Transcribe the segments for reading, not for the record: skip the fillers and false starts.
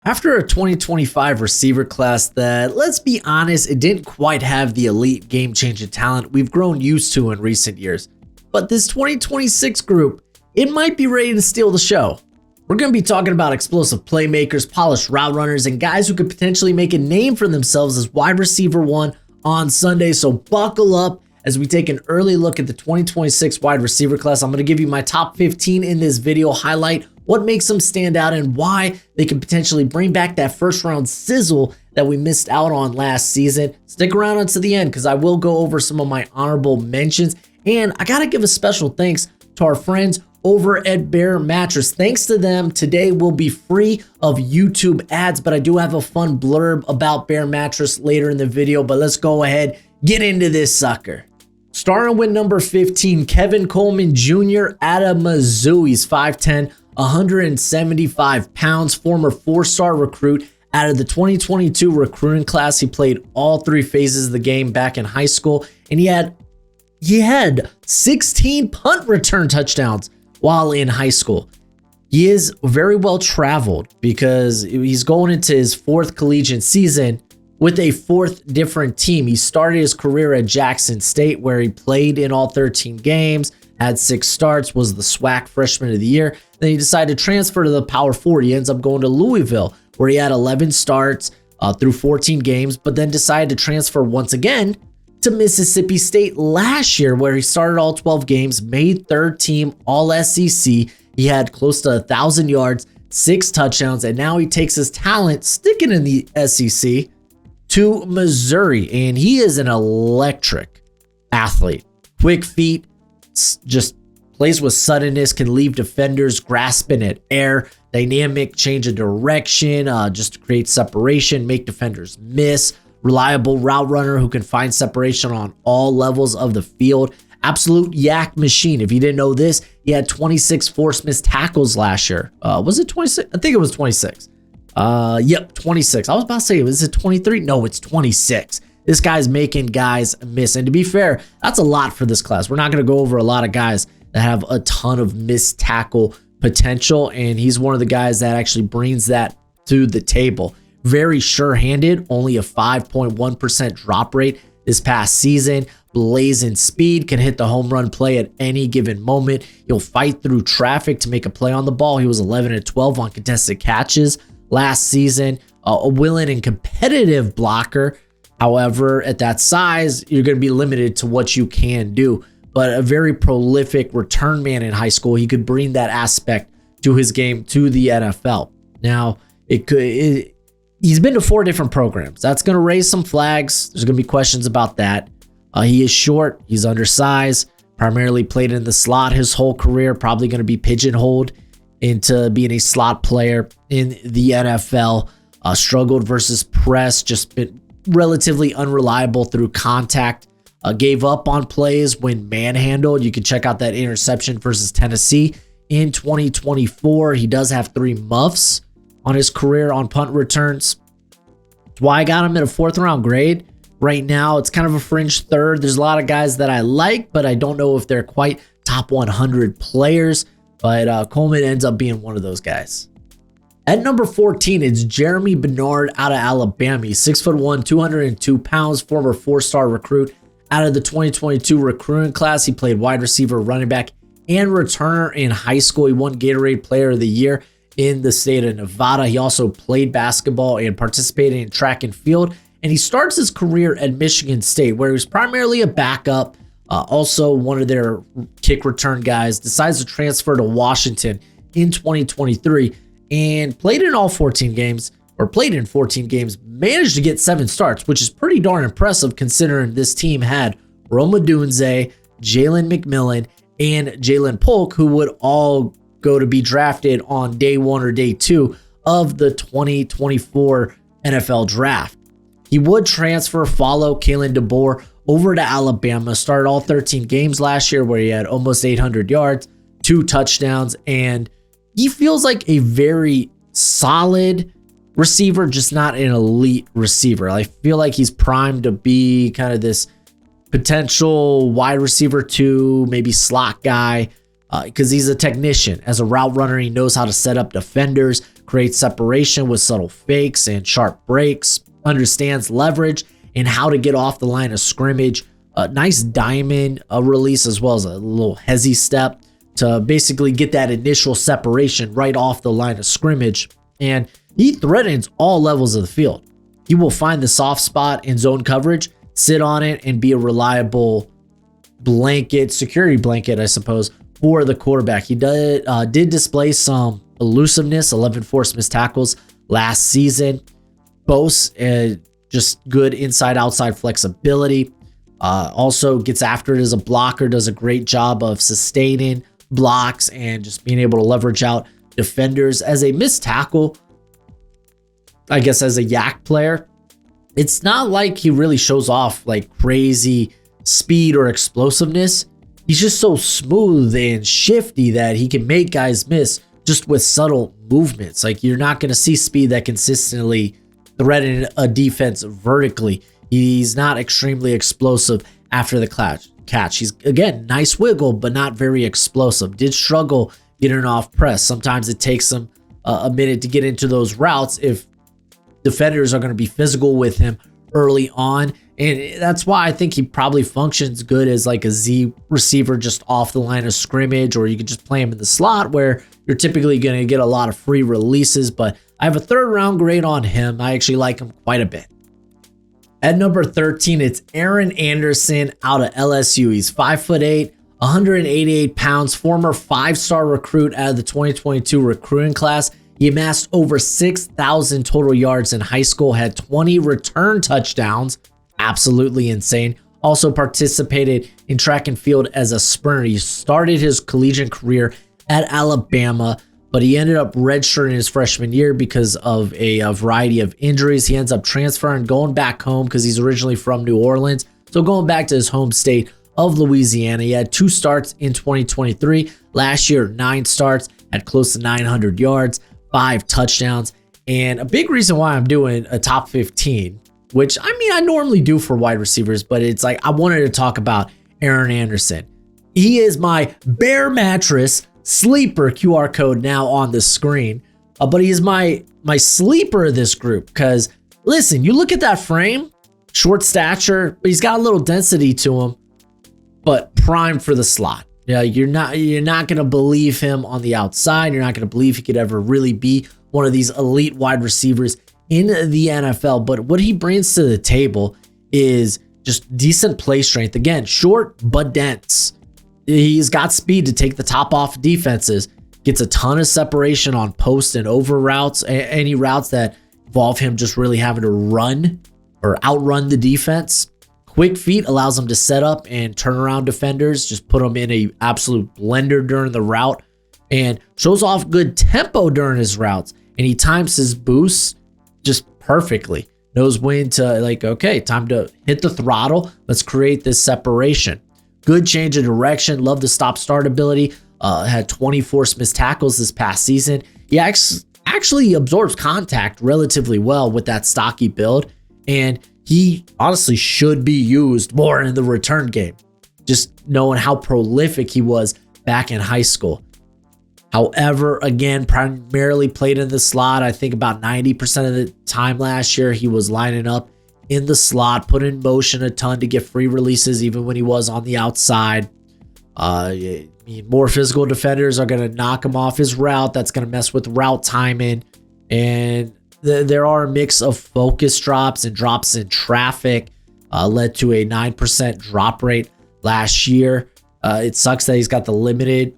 After a 2025 receiver class that, let's be honest, it didn't quite have the elite game-changing talent we've grown used to in recent years. But this 2026 group, it might be ready to steal the show. We're going to be talking about explosive playmakers, polished route runners, and guys who could potentially make a name for themselves as wide receiver one on Sunday. So buckle up as we take an early look at the 2026 wide receiver class. I'm going to give you my top 15 in this video, highlight what makes them stand out and why they can potentially bring back that first round sizzle that we missed out on last season. Stick around until the end because I will go over some of my honorable mentions. And I got to give a special thanks to our friends over at Bear Mattress. Thanks to them, today will be free of YouTube ads, but I do have a fun blurb about Bear Mattress later in the video. But let's go ahead, get into this sucker. Starting with number 15, Kevin Coleman Jr. out of Mizzou. He's 5'10", 175 pounds, former four-star recruit out of the 2022 recruiting class. He played all three phases of the game back in high school, and he had 16 punt return touchdowns while in high school. He is very well traveled because he's going into his fourth collegiate season with a fourth different team. He started his career at Jackson State, where he played in all 13 games, had 6 starts, was the SWAC freshman of the year. Then he decided to transfer to the Power 4. He ends up going to Louisville, where he had 11 starts through 14 games, but then decided to transfer once again to Mississippi State last year, where he started all 12 games, made third team All SEC. He had close to 1,000 yards, 6 touchdowns, and now he takes his talent, sticking in the SEC, to Missouri, and he is an electric athlete. Quick feet, just plays with suddenness, can leave defenders grasping at air, dynamic change of direction, just to create separation, make defenders miss. Reliable route runner who can find separation on all levels of the field. Absolute yak machine. If you didn't know this, he had 26 forced missed tackles last year. Was it 26? I think it was 26. Yep, 26. I was about to say, is it 23? No, it's 26. This guy's making guys miss. And to be fair, that's a lot for this class. We're not going to go over a lot of guys that have a ton of missed tackle potential. And he's one of the guys that actually brings that to the table. Very sure-handed, only a 5.1% drop rate this past season. Blazing speed, can hit the home run play at any given moment. He'll fight through traffic to make a play on the ball. He was 11-12 on contested catches last season. A willing and competitive blocker. However, at that size, you're going to be limited to what you can do. But a very prolific return man in high school. He could bring that aspect to his game to the NFL. Now, he's been to 4 different programs. That's going to raise some flags. There's going to be questions about that. He is short. He's undersized. Primarily played in the slot his whole career. Probably going to be pigeonholed into being a slot player in the NFL. Struggled versus press. Just been relatively unreliable through contact. Gave up on plays when manhandled. You can check out that interception versus Tennessee in 2024. He does have 3 muffs on his career on punt returns. That's why I got him at a 4th round grade. Right now, it's kind of a fringe 3rd. There's a lot of guys that I like, but I don't know if they're quite top 100 players. But Coleman ends up being one of those guys. At number 14, it's Jeremy Bernard out of Alabama. He's 6'1", 202 pounds, former 4-star recruit out of the 2022 recruiting class. He played wide receiver, running back, and returner in high school. He won Gatorade Player of the Year in the state of Nevada. He also played basketball and participated in track and field. And he starts his career at Michigan State, where he was primarily a backup, also one of their kick return guys. Decides to transfer to Washington in 2023 and played in 14 games, managed to get 7 starts, which is pretty darn impressive considering this team had Rome Odunze, Jalen McMillan, and Jalen Polk, who would all go to be drafted on day 1 or day 2 of the 2024 NFL draft. He would follow Kalen DeBoer over to Alabama, started all 13 games last year where he had almost 800 yards, 2 touchdowns, and he feels like a very solid receiver, just not an elite receiver. I feel like he's primed to be kind of this potential wide receiver 2, maybe slot guy, because he's a technician. As a route runner, he knows how to set up defenders, creates separation with subtle fakes and sharp breaks, understands leverage and how to get off the line of scrimmage. A nice diamond release as well as a little hezzy step to basically get that initial separation right off the line of scrimmage. And he threatens all levels of the field. He will find the soft spot in zone coverage, sit on it, and be a reliable blanket, security blanket, I suppose, for the quarterback. He did display some elusiveness, 11 forced missed tackles last season. Boasts just good inside-outside flexibility. Also gets after it as a blocker, does a great job of sustaining blocks and just being able to leverage out defenders. As a missed tackle, I guess as a yak player, it's not like he really shows off like crazy speed or explosiveness. He's just so smooth and shifty that he can make guys miss just with subtle movements. Like, you're not going to see speed that consistently threaten a defense vertically. He's not extremely explosive after the catch. He's, again, nice wiggle, but not very explosive. Did struggle getting off press. Sometimes it takes him a minute to get into those routes if defenders are going to be physical with him early on. And that's why I think he probably functions good as like a Z receiver just off the line of scrimmage, or you could just play him in the slot where you're typically going to get a lot of free releases. But I have a 3rd round grade on him. I actually like him quite a bit. At number 13, it's Aaron Anderson out of LSU. He's 5'8", 188 pounds, former 5-star recruit out of the 2022 recruiting class. He amassed over 6,000 total yards in high school, had 20 return touchdowns. Absolutely insane. Also participated in track and field as a sprinter. He started his collegiate career at Alabama, but he ended up redshirting his freshman year because of a variety of injuries. He ends up transferring, going back home because he's originally from New Orleans. So going back to his home state of Louisiana. He had 2 starts in 2023. Last year, 9 starts, had close to 900 yards, 5 touchdowns. And a big reason why I'm doing a top 15, which I mean, I normally do for wide receivers, but it's like I wanted to talk about Aaron Anderson. He is my Bear Mattress sleeper QR code now on the screen, but he is my sleeper of this group because, listen, you look at that frame, short stature, but he's got a little density to him, but primed for the slot. Yeah, you're not going to believe him on the outside. You're not going to believe he could ever really be one of these elite wide receivers in the NFL, but what he brings to the table is just decent play strength. Again, short but dense. He's got speed to take the top off defenses, gets a ton of separation on post and over routes, any routes that involve him just really having to run or outrun the defense. Quick feet allows him to set up and turn around defenders, just put them in a absolute blender during the route, and shows off good tempo during his routes, and he times his boosts just perfectly. Knows when to, like, okay, time to hit the throttle. Let's create this separation. Good change of direction. Love the stop-start ability. Had 20 forced missed tackles this past season. He actually absorbs contact relatively well with that stocky build, and he honestly should be used more in the return game, just knowing how prolific he was back in high school. However, again, primarily played in the slot. I think about 90% of the time last year, he was lining up in the slot, put in motion a ton to get free releases, even when he was on the outside. More physical defenders are going to knock him off his route. That's going to mess with route timing. And there are a mix of focus drops and drops in traffic, led to a 9% drop rate last year. It sucks that he's got the limited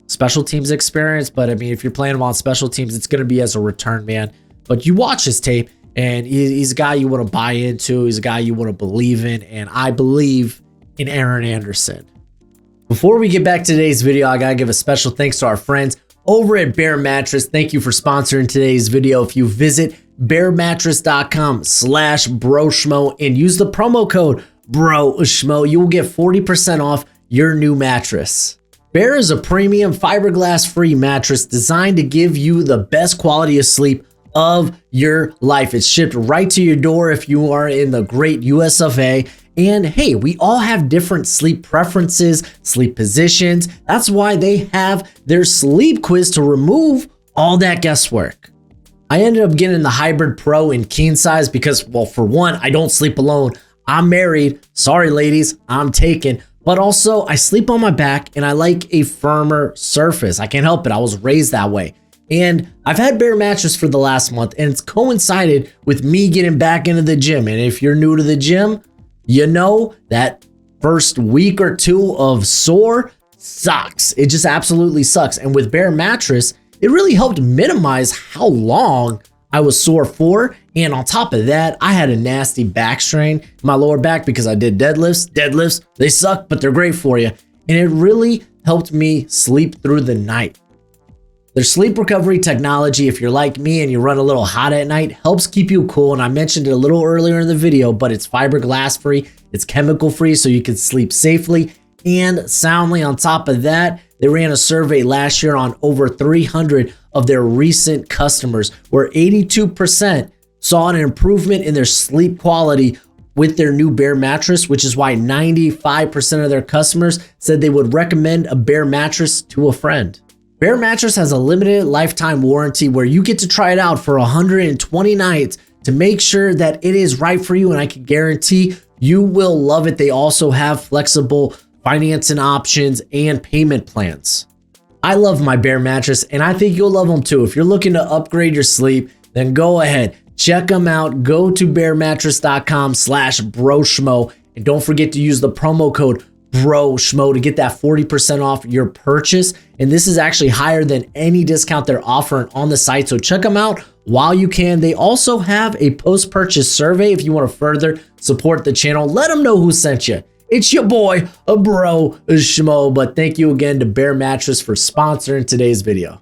special teams experience, but I mean, if you're playing him on special teams, it's going to be as a return man. But you watch his tape, and he's a guy you want to buy into. He's a guy you want to believe in, and I believe in Aaron Anderson. Before we get back to today's video, I gotta give a special thanks to our friends over at Bear Mattress. Thank you for sponsoring today's video. If you visit bearmattress.com/Broshmo and use the promo code Broshmo, you will get 40% off your new mattress. Bear is a premium fiberglass-free mattress designed to give you the best quality of sleep of your life. It's shipped right to your door if you are in the great US of A. And hey, we all have different sleep preferences, sleep positions. That's why they have their sleep quiz to remove All that guesswork. I ended up getting the Hybrid Pro in king size because, well, for one, I don't sleep alone. I'm married. Sorry, ladies, I'm taken. But also, I sleep on my back and I like a firmer surface. I can't help it. I was raised that way. And I've had Bear mattress for the last month, and it's coincided with me getting back into the gym. And if you're new to the gym, you know that first week or two of sore sucks. It just absolutely sucks. And with Bear mattress, it really helped minimize how long I was sore for. And on top of that, I had a nasty back strain in my lower back because I did deadlifts. Deadlifts, they suck, but they're great for you. And it really helped me sleep through the night. Their sleep recovery technology, if you're like me and you run a little hot at night, helps keep you cool. And I mentioned it a little earlier in the video, but it's fiberglass free, it's chemical free, so you can sleep safely and soundly. On top of that, they ran a survey last year on over 300 of their recent customers, where 82% saw an improvement in their sleep quality with their new Bear mattress, which is why 95% of their customers said they would recommend a Bear mattress to a friend. Bear mattress has a limited lifetime warranty where you get to try it out for 120 nights to make sure that it is right for you, and I can guarantee you will love it. They also have flexible financing options and payment plans. I love my Bear mattress, and I think you'll love them too. If you're looking to upgrade your sleep, then go ahead, check them out. Go to bearmattress.com/Broshmo, and don't forget to use the promo code Broshmo to get that 40% off your purchase. And this is actually higher than any discount they're offering on the site, so check them out while you can. They also have a post-purchase survey if you want to further support the channel. Let them know who sent you. It's your boy, Broshmo. But thank you again to Bear Mattress for sponsoring today's video.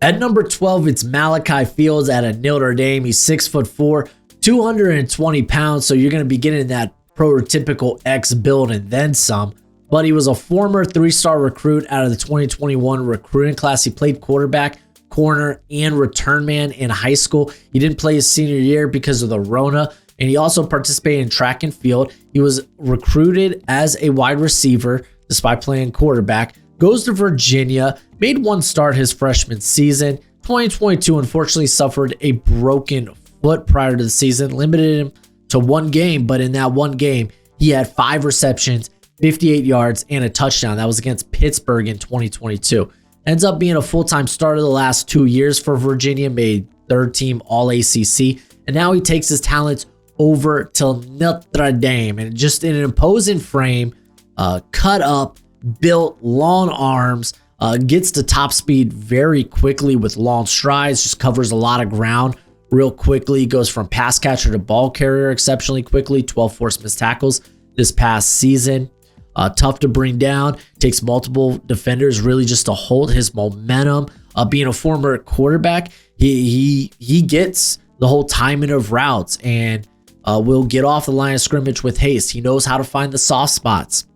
At number 12, it's Malachi Fields out of Notre Dame. He's 6'4", 220 pounds, so you're going to be getting that prototypical X build and then some. But he was a former 3-star recruit out of the 2021 recruiting class. He played quarterback, corner, and return man in high school. He didn't play his senior year because of the Rona, and he also participated in track and field. He was recruited as a wide receiver despite playing quarterback. Goes to Virginia, made one start his freshman season. 2022, unfortunately, suffered a broken foot prior to the season, limited him to one game, but in that one game, he had 5 receptions, 58 yards, and a touchdown. That was against Pittsburgh in 2022. Ends up being a full-time starter the last 2 years for Virginia, made 3rd team All-ACC, and now he takes his talents over to Notre Dame, and just in an imposing frame, cut up, built, long arms, gets to top speed very quickly with long strides, just covers a lot of ground real quickly, goes from pass catcher to ball carrier exceptionally quickly, 12 forced missed tackles this past season. Tough to bring down, takes multiple defenders really just to hold his momentum. Being a former quarterback, he gets the whole timing of routes and will get off the line of scrimmage with haste. He knows how to find the soft spots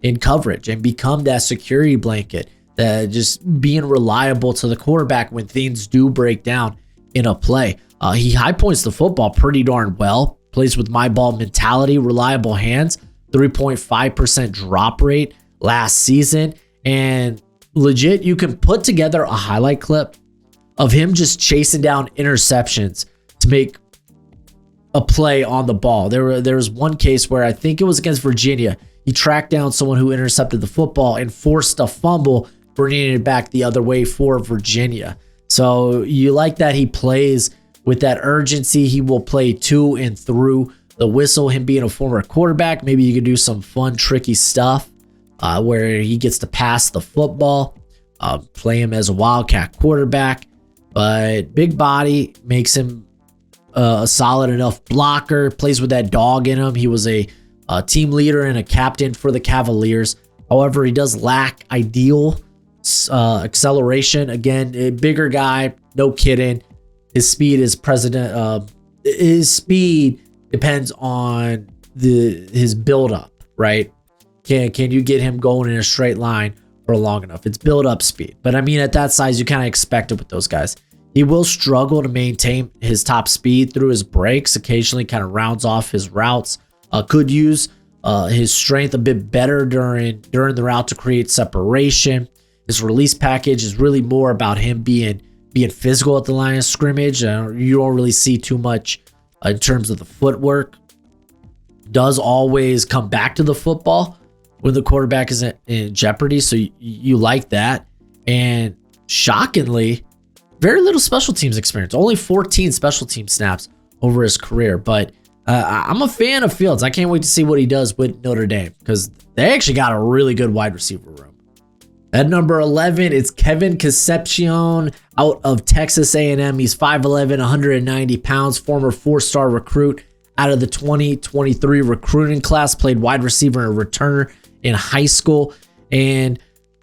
in coverage and become that security blanket, that just being reliable to the quarterback when things do break down in a play. He high points the football pretty darn well, plays with my ball mentality, reliable hands, 3.5% drop rate last season. And legit, you can put together a highlight clip of him just chasing down interceptions to make a play on the ball. There was one case where I think it was against Virginia. He tracked down someone who intercepted the football and forced a fumble, bringing it back the other way for Virginia. So you like that he plays with that urgency. He will play to and through the whistle. Him being a former quarterback, maybe you could do some fun, tricky stuff where he gets to pass the football, play him as a wildcat quarterback. But big body makes him a solid enough blocker, plays with that dog in him. He was a team leader and a captain for the Cavaliers. However, he does lack ideal acceleration. Again, a bigger guy, no kidding. His speed is his speed depends on his build-up, right? Can you get him going in a straight line for long enough? It's build-up speed. But I mean, at that size, you kind of expect it with those guys. He will struggle to maintain his top speed through his breaks. Occasionally kind of rounds off his routes. Could use his strength a bit better during the route to create separation. His release package is really more about him being being physical at the line of scrimmage. You don't really see too much in terms of the footwork. Does always come back to the football when the quarterback is in jeopardy. So you like that. And shockingly, very little special teams experience. Only 14 special team snaps over his career. But I'm a fan of Fields. I can't wait to see what he does with Notre Dame because they actually got a really good wide receiver room. At number 11, it's Kevin Concepcion out of Texas A&M. He's 5'11", 190 pounds, former four-star recruit out of the 2023 recruiting class, played wide receiver and returner in high school. And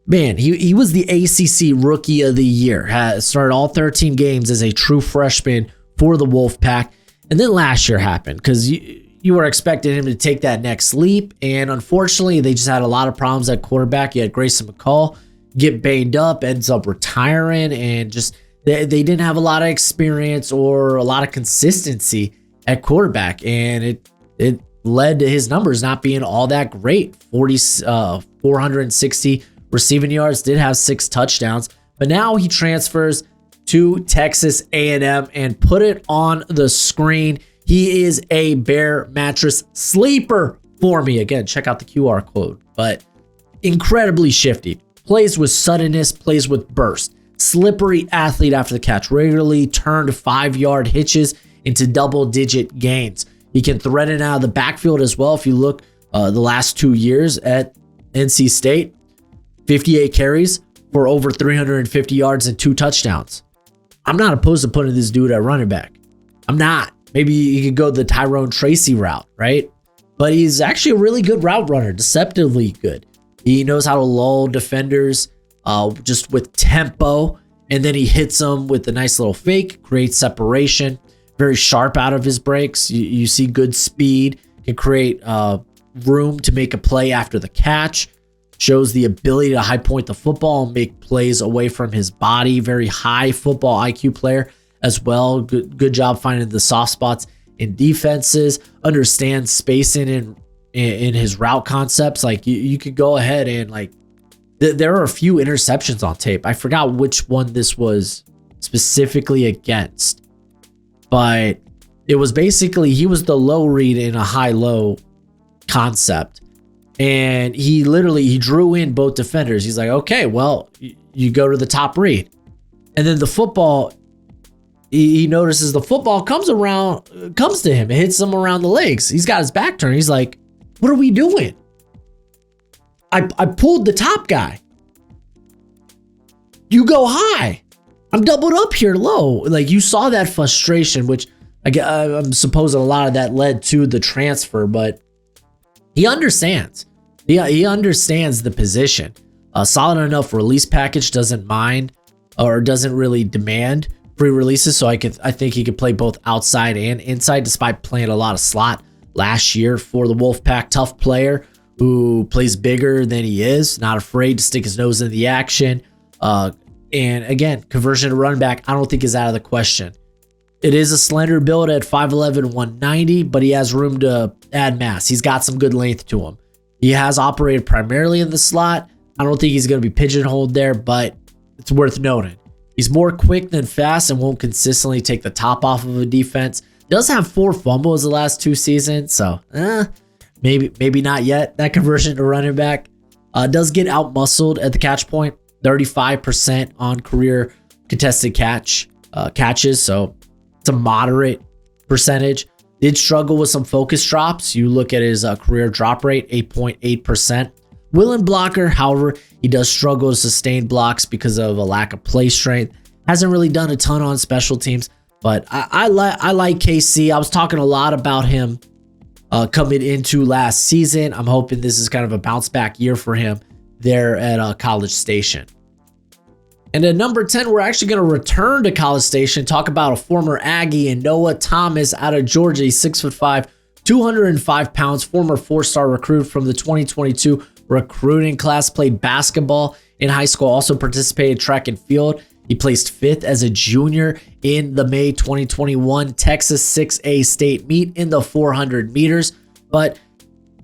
man, he was the ACC Rookie of the Year. Started all 13 games as a true freshman for the Wolfpack. And then last year happened because you were expecting him to take that next leap. And unfortunately, they just had a lot of problems at quarterback. You had Grayson McCall get banged up, ends up retiring, and just they didn't have a lot of experience or a lot of consistency at quarterback. And it led to his numbers not being all that great. 460 receiving yards, did have 6 touchdowns. But now he transfers to Texas A&M and put it on the screen. He is a Bear mattress sleeper for me. Again, check out the QR code. But incredibly shifty. Plays with suddenness, plays with burst. Slippery athlete after the catch. Regularly turned 5-yard hitches into double-digit gains. He can thread it out of the backfield as well. If you look the last 2 years at NC State, 58 carries for over 350 yards and 2 touchdowns. I'm not opposed to putting this dude at running back. I'm not. Maybe you could go the Tyrone Tracy route, right? But he's actually a really good route runner, deceptively good. He knows how to lull defenders just with tempo, and then he hits them with a nice little fake, creates separation, very sharp out of his breaks. You see good speed, can create room to make a play after the catch, shows the ability to high point the football and make plays away from his body. Very high football IQ player as well. Good job finding the soft spots in defenses, understands spacing in his route concepts. Like you could go ahead and like, there are a few interceptions on tape. I forgot which one this was specifically against, but it was basically, he was the low read in a high-low concept. And he drew in both defenders. He's like, okay, well, you go to the top read. And then the football, he notices the football comes to him. It hits him around the legs. He's got his back turned. He's like, what are we doing? I pulled the top guy. You go high. I'm doubled up here low. Like, you saw that frustration, which I'm supposing a lot of that led to the transfer, but he understands. Yeah, he understands the position. A solid enough release package, doesn't mind or doesn't really demand free releases. So I think he could play both outside and inside, despite playing a lot of slot last year for the Wolfpack. Tough player who plays bigger than he is, not afraid to stick his nose in the action. And again, conversion to running back, I don't think is out of the question. It is a slender build at 5'11", 190, but he has room to add mass. He's got some good length to him. He has operated primarily in the slot. I don't think he's going to be pigeonholed there, but it's worth noting. He's more quick than fast and won't consistently take the top off of a defense. Does have 4 fumbles the last 2 seasons, so maybe not yet. That conversion to running back does get out-muscled at the catch point. 35% on career contested catches, so it's a moderate percentage. Did struggle with some focus drops. You look at his career drop rate, 8.8%. Willing blocker, however, he does struggle to sustain blocks because of a lack of play strength. Hasn't really done a ton on special teams, but I like KC. I was talking a lot about him coming into last season. I'm hoping this is kind of a bounce back year for him there at College Station. And at number 10, we're actually going to return to College Station, talk about a former Aggie and Noah Thomas out of Georgia. He's 6'5", 205 pounds, former 4-star recruit from the 2022 recruiting class, played basketball in high school, also participated track and field. He placed 5th as a junior in the May 2021 Texas 6A state meet in the 400 meters, but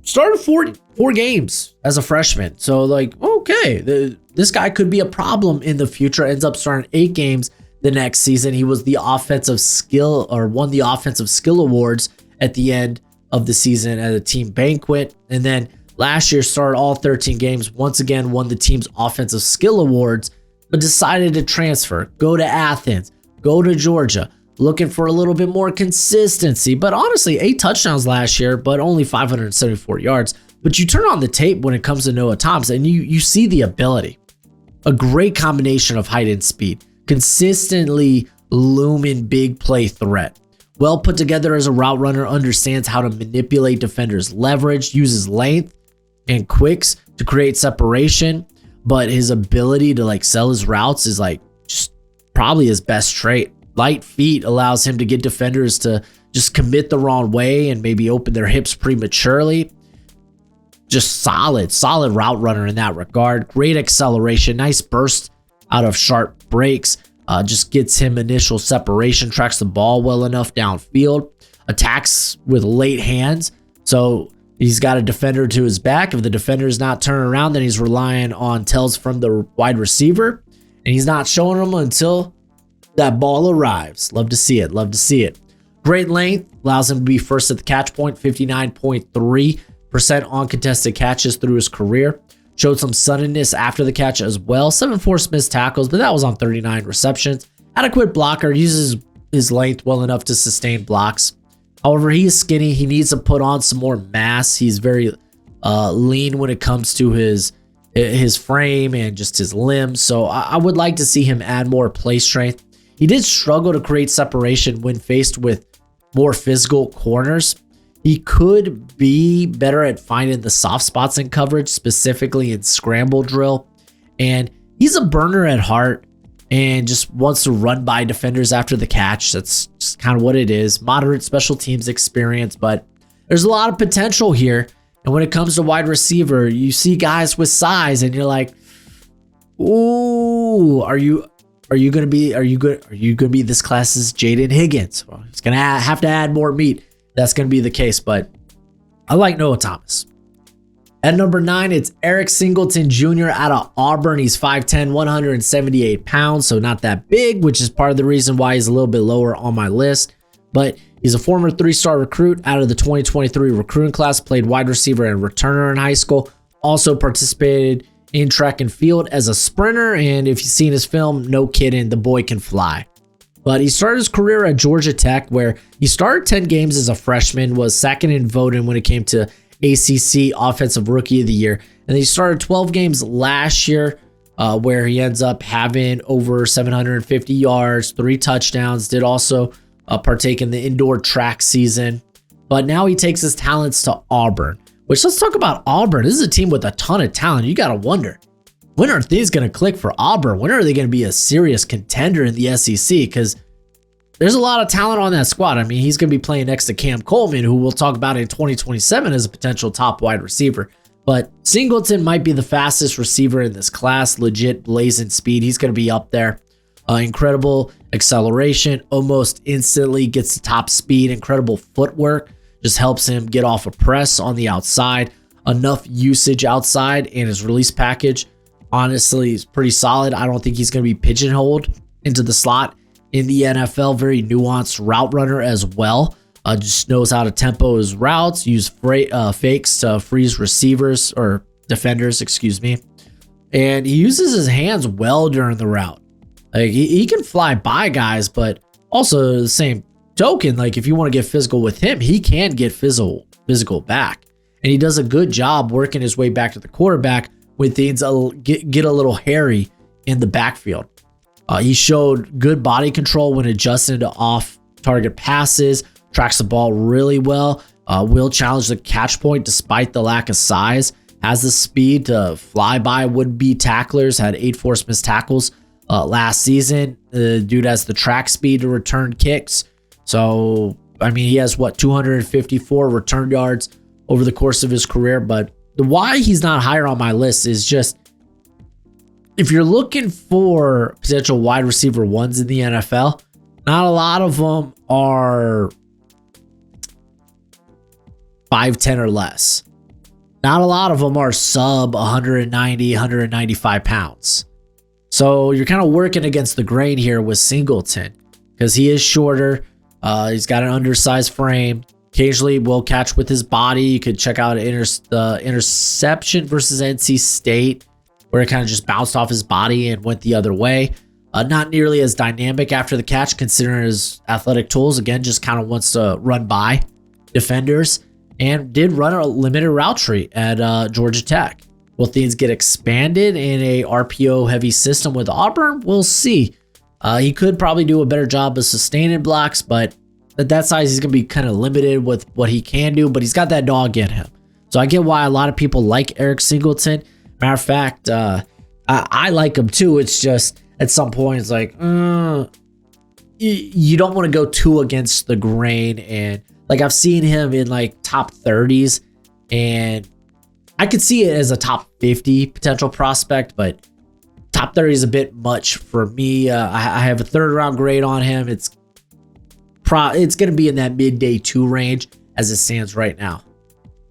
started 4 games as a freshman. So like, okay, this guy could be a problem in the future. Ends up starting 8 games, the next season. He was the offensive skill, or won the offensive skill awards at the end of the season at a team banquet. And then last year started all 13 games, once again won the team's offensive skill awards, but decided to transfer, go to Athens, go to Georgia, looking for a little bit more consistency. But honestly, 8 touchdowns last year, but only 574 yards. But you turn on the tape when it comes to Noah Thomas, and you see the ability. A great combination of height and speed. Consistently looming big play threat. Well put together as a route runner, understands how to manipulate defenders' leverage, uses length and quicks to create separation. But his ability to sell his routes is just probably his best trait. Light feet allows him to get defenders to just commit the wrong way and maybe open their hips prematurely. Just solid route runner in that regard. Great acceleration, nice burst out of sharp breaks. Just gets him initial separation, tracks the ball well enough downfield. Attacks with late hands. So he's got a defender to his back. If the defender is not turning around, then he's relying on tells from the wide receiver. And he's not showing them until that ball arrives. Love to see it. Great length. Allows him to be first at the catch point. 59.3% on contested catches through his career. Showed some suddenness after the catch as well. 7 forced missed tackles, but that was on 39 receptions. Adequate blocker. Uses his length well enough to sustain blocks. However, he is skinny. He needs to put on some more mass. He's very lean when it comes to his frame and just his limbs. So I would like to see him add more play strength. He did struggle to create separation when faced with more physical corners. He could be better at finding the soft spots in coverage, specifically in scramble drill. And he's a burner at heart and just wants to run by defenders after the catch. That's just kind of what it is. Moderate special teams experience, but there's a lot of potential here. And when it comes to wide receiver, you see guys with size and you're like, ooh, are you going to be this class's Jaden Higgins? Well, he's going to have to add more meat. That's going to be the case, but I like Noah Thomas. At number 9, it's Eric Singleton Jr. out of Auburn. He's 5'10", 178 pounds, so not that big, which is part of the reason why he's a little bit lower on my list. But he's a former 3-star recruit out of the 2023 recruiting class, played wide receiver and returner in high school, also participated in track and field as a sprinter, and if you've seen his film, no kidding, the boy can fly. But he started his career at Georgia Tech, where he started 10 games as a freshman, was second in voting when it came to ACC Offensive Rookie of the Year. And then he started 12 games last year, where he ends up having over 750 yards, 3 touchdowns, did also partake in the indoor track season. But now he takes his talents to Auburn, which, let's talk about Auburn. This is a team with a ton of talent. You got to wonder, when are things going to click for Auburn? When are they going to be a serious contender in the SEC? Because there's a lot of talent on that squad. I mean, he's going to be playing next to Cam Coleman, who we'll talk about in 2027 as a potential top wide receiver. But Singleton might be the fastest receiver in this class. Legit blazing speed. He's going to be up there. Incredible acceleration. Almost instantly gets the top speed. Incredible footwork. Just helps him get off a press on the outside. Enough usage outside, and his release package honestly is pretty solid. I don't think he's going to be pigeonholed into the slot in the NFL. Very nuanced route runner as well. Just knows how to tempo his routes, use fakes to freeze receivers or defenders, and he uses his hands well during the route. He can fly by guys, but also the same token, if you want to get physical with him, he can get physical back, and he does a good job working his way back to the quarterback when things get a little hairy in the backfield. He showed good body control when adjusting to off-target passes, tracks the ball really well, will challenge the catch point despite the lack of size, has the speed to fly by would-be tacklers, had 8 forced missed tackles last season. The dude has the track speed to return kicks. So, I mean, he has 254 return yards over the course of his career, but the why he's not higher on my list is just, if you're looking for potential wide receiver ones in the NFL, not a lot of them are 5'10" or less. Not a lot of them are sub 190, 195 pounds. So you're kind of working against the grain here with Singleton because he is shorter. He's got an undersized frame. Occasionally will catch with his body. You could check out the interception versus NC State, where it kind of just bounced off his body and went the other way. Not nearly as dynamic after the catch, considering his athletic tools. Again, just kind of wants to run by defenders, and did run a limited route tree at Georgia Tech. Will things get expanded in a RPO heavy system with Auburn? We'll see. He could probably do a better job of sustaining blocks, but at that size, he's going to be kind of limited with what he can do, but he's got that dog in him. So I get why a lot of people like Eric Singleton. Matter of fact, I like him too. It's just at some point, it's like, you don't want to go too against the grain. And like I've seen him in like top 30s, and I could see it as a top 50 potential prospect, but top 30 is a bit much for me. I have a 3rd round grade on him. It's going to be in that mid-day 2 range as it stands right now.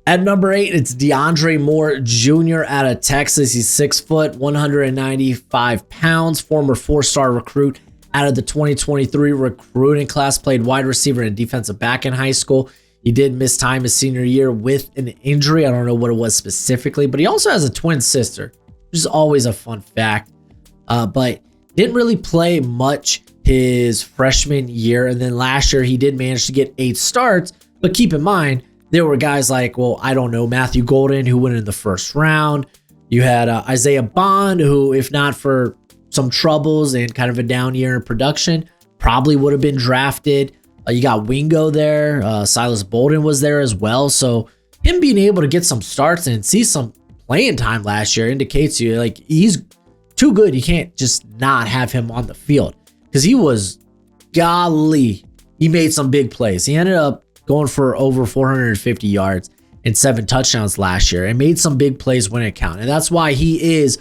At number 8, it's DeAndre Moore Jr. out of Texas. He's 6 foot, 195 pounds, former 4-star recruit out of the 2023 recruiting class, played wide receiver and defensive back in high school. He did miss time his senior year with an injury. I don't know what it was specifically, but he also has a twin sister, which is always a fun fact. But didn't really play much his freshman year. And then last year, he did manage to get 8 starts. But keep in mind, there were guys like, Matthew Golden, who went in the 1st round. You had Isaiah Bond, who, if not for some troubles and kind of a down year in production, probably would have been drafted. You got Wingo there. Silas Bolden was there as well. So him being able to get some starts and see some playing time last year indicates you like he's too good. You can't just not have him on the field, because he was, golly, he made some big plays. He ended up going for over 450 yards and 7 touchdowns last year and made some big plays when it counted. And that's why he is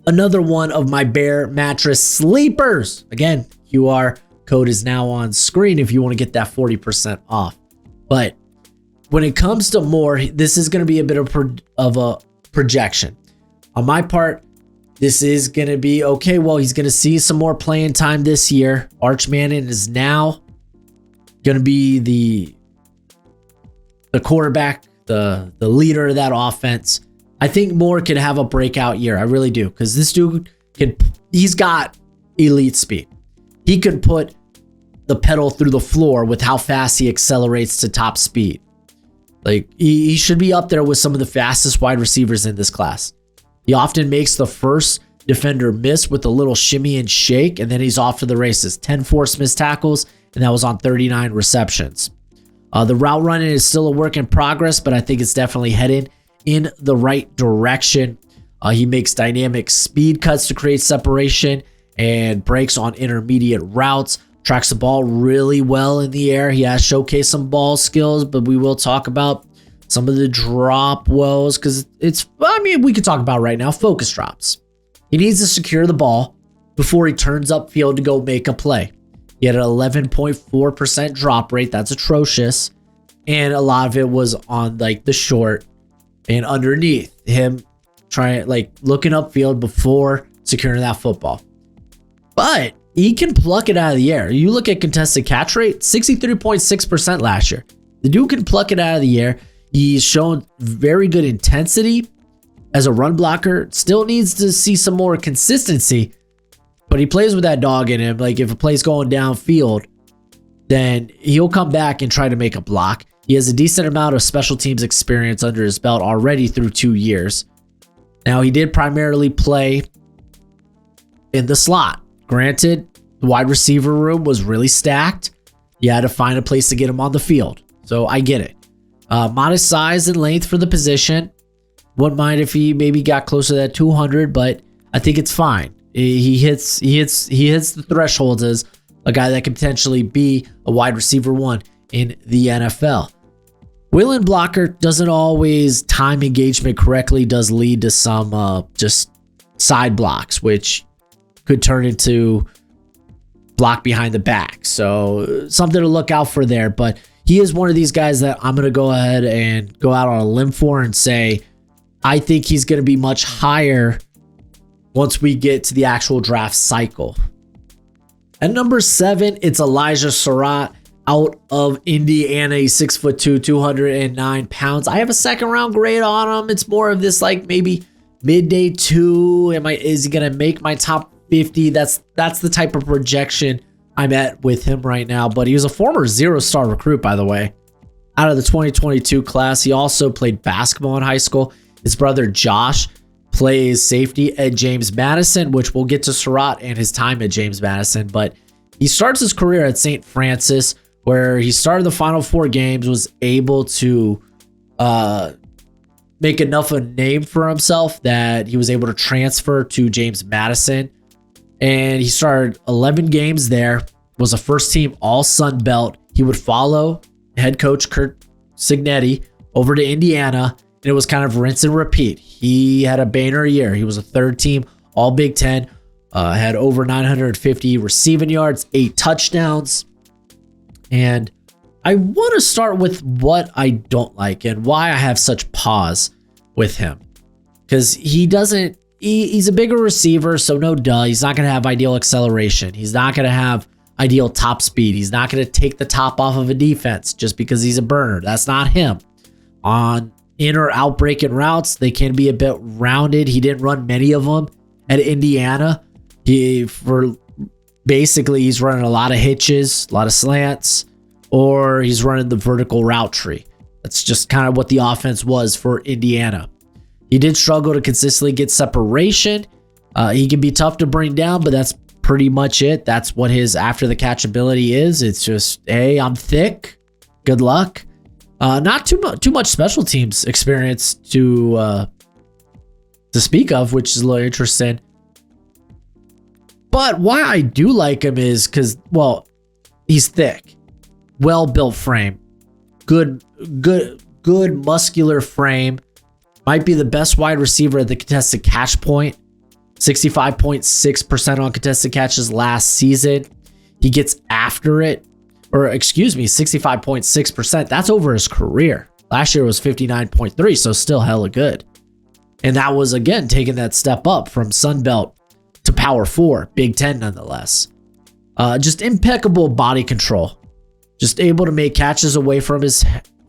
another one of my Bear Mattress sleepers. Again, QR code is now on screen if you want to get that 40% off. But when it comes to Moore, this is going to be a bit of a projection. On my part, this is going to be, okay, well, he's going to see some more playing time this year. Arch Manning is now going to be the quarterback, the leader of that offense. I think Moore could have a breakout year. I really do, because this dude he's got elite speed. He could put the pedal through the floor with how fast he accelerates to top speed. Like, he should be up there with some of the fastest wide receivers in this class. He often makes the first defender miss with a little shimmy and shake, and then he's off to the races. 10 forced missed tackles, and that was on 39 receptions. The route running is still a work in progress, but I think it's definitely headed in the right direction. He makes dynamic speed cuts to create separation and breaks on intermediate routes. Tracks the ball really well in the air. He has showcased some ball skills, but we will talk about some of the drop woes, because we could talk about right now focus drops. He needs to secure the ball before he turns upfield to go make a play. He had an 11.4% drop rate. That's atrocious. And a lot of it was on like the short and underneath him trying, like, looking upfield before securing that football. But he can pluck it out of the air. You look at contested catch rate, 63.6% last year. The dude can pluck it out of the air. He's shown very good intensity as a run blocker. Still needs to see some more consistency, but he plays with that dog in him. Like, if a play's going downfield, then he'll come back and try to make a block. He has a decent amount of special teams experience under his belt already through 2 years. Now, he did primarily play in the slot. Granted, the wide receiver room was really stacked. You had to find a place to get him on the field. So I get it. Modest size and length for the position. Wouldn't mind if he maybe got closer to that 200, but I think it's fine. He hits the thresholds as a guy that could potentially be a wide receiver 1 in the NFL. Wheeling blocker doesn't always time engagement correctly, does lead to some just side blocks, which could turn into block behind the back. So something to look out for there. But he is one of these guys that I'm going to go ahead and go out on a limb for and say, I think he's going to be much higher once we get to the actual draft cycle. At number 7, it's Elijah Surratt out of Indiana. He's 6'2", 209 pounds. I have a second round grade on him. It's more of this like maybe midday 2. Is he gonna make my top 50? That's the type of projection I'm at with him right now. But he was a former 0-star recruit, by the way, out of the 2022 class. He also played basketball in high school. His brother Josh plays safety at James Madison, which we'll get to Surratt and his time at James Madison. But he starts his career at St. Francis, where he started the final 4 games, was able to make enough of a name for himself that he was able to transfer to James Madison. And he started 11 games there, was a first team all Sun Belt. He would follow head coach Kurt Cignetti over to Indiana, and it was kind of rinse and repeat. He had a banner year. He was a third team all Big Ten, had over 950 receiving yards, 8 touchdowns. And I want to start with what I don't like and why I have such pause with him. Because he's a bigger receiver, so no duh. He's not going to have ideal acceleration. He's not going to have ideal top speed. He's not going to take the top off of a defense just because he's a burner. That's not him. On in or out breaking routes, they can be a bit rounded. He didn't run many of them at Indiana. He's running a lot of hitches, a lot of slants, or he's running the vertical route tree. That's just kind of what the offense was for Indiana. He did struggle to consistently get separation. He can be tough to bring down, but that's pretty much it. That's what his after the catch ability is. It's just, hey, I'm thick. Good luck. Not too much special teams experience to speak of, which is a little interesting. But why I do like him is because, well, he's thick, well-built frame, good muscular frame. Might be the best wide receiver at the contested catch point. 65.6% on contested catches last season. He gets after it. 65.6%. That's over his career. Last year was 59.3, so still hella good. And that was, again, taking that step up from Sun Belt to Power 4, Big Ten nonetheless. Just impeccable body control. Just able to make catches away from his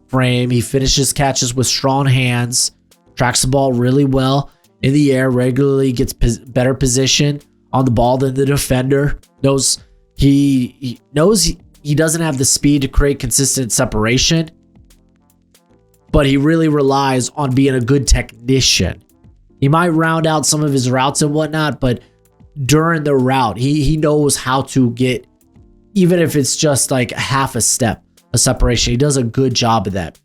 frame. He finishes catches with strong hands. Tracks the ball really well in the air. Regularly gets better position on the ball than the defender. He knows he doesn't have the speed to create consistent separation, but he really relies on being a good technician. He might round out some of his routes and whatnot, but during the route, he knows how to get, even if it's just like half a step of separation. He does a good job of that.